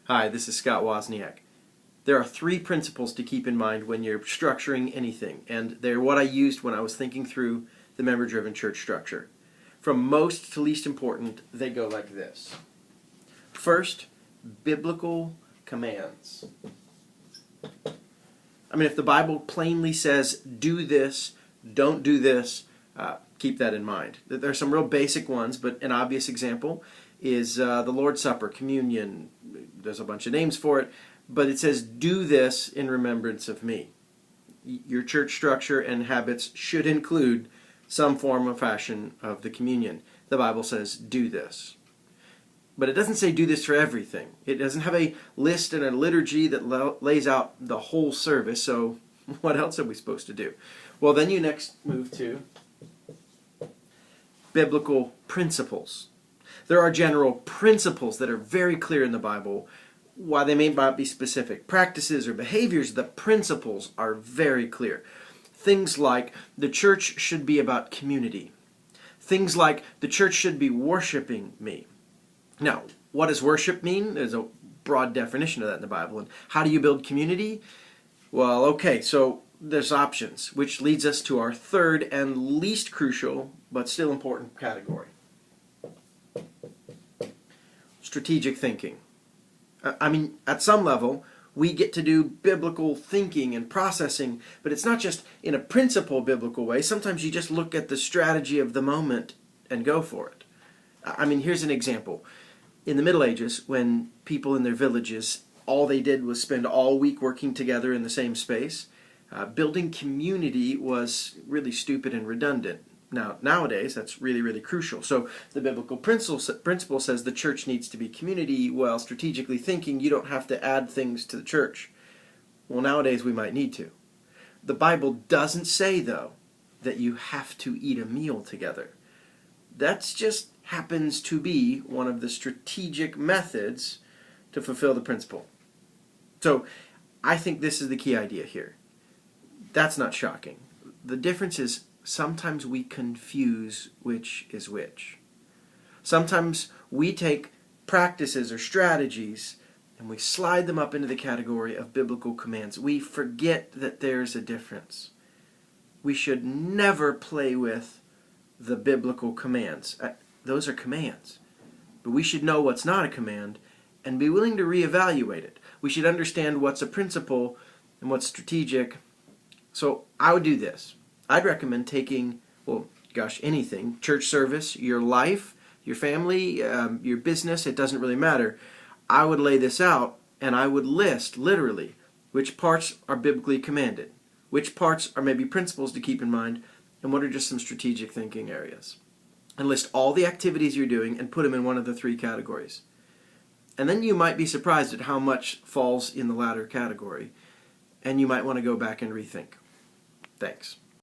Hi, this is Scott Wozniak. There are three principles to keep in mind when you're structuring anything, and they're what I used when I was thinking through the member-driven church structure. From most to least important, they go like this. First, biblical commands. If the Bible plainly says, do this, don't do this, keep that in mind. There are some real basic ones, but an obvious example is the Lord's Supper, communion. There's a bunch of names for it, but it says, do this in remembrance of me. Your church structure and habits should include some form or fashion of the communion. The Bible says, do this. But it doesn't say do this for everything. It doesn't have a list and a liturgy that lays out the whole service, so what else are we supposed to do? Well, then you next move to biblical principles. There are general principles that are very clear in the Bible. While they may not be specific practices or behaviors, the principles are very clear. Things like the church should be about community. Things like the church should be worshiping me. Now, what does worship mean? There's a broad definition of that in the Bible. And how do you build community? Well, okay, so there's options, which leads us to our third and least crucial, but still important category. Strategic thinking. At some level, we get to do biblical thinking and processing, but it's not just in a principle biblical way. Sometimes you just look at the strategy of the moment and go for it. Here's an example. In the Middle Ages, when people in their villages, all they did was spend all week working together in the same space, building community was really stupid and redundant. Now, nowadays, that's really, really crucial. So the biblical principle says the church needs to be community, while strategically thinking, you don't have to add things to the church. Well, nowadays, we might need to. The Bible doesn't say, though, that you have to eat a meal together. That just happens to be one of the strategic methods to fulfill the principle. So I think this is the key idea here. That's not shocking. The difference is sometimes we confuse which is which. Sometimes we take practices or strategies and we slide them up into the category of biblical commands. We forget that there's a difference. We should never play with the biblical commands. Those are commands. But we should know what's not a command and be willing to reevaluate it. We should understand what's a principle and what's strategic. So I would do this. I'd recommend taking, anything, church service, your life, your family, your business, it doesn't really matter. I would lay this out and I would list, literally, which parts are biblically commanded, which parts are maybe principles to keep in mind, and what are just some strategic thinking areas. And list all the activities you're doing and put them in one of the three categories. And then you might be surprised at how much falls in the latter category, and you might want to go back and rethink. Thanks.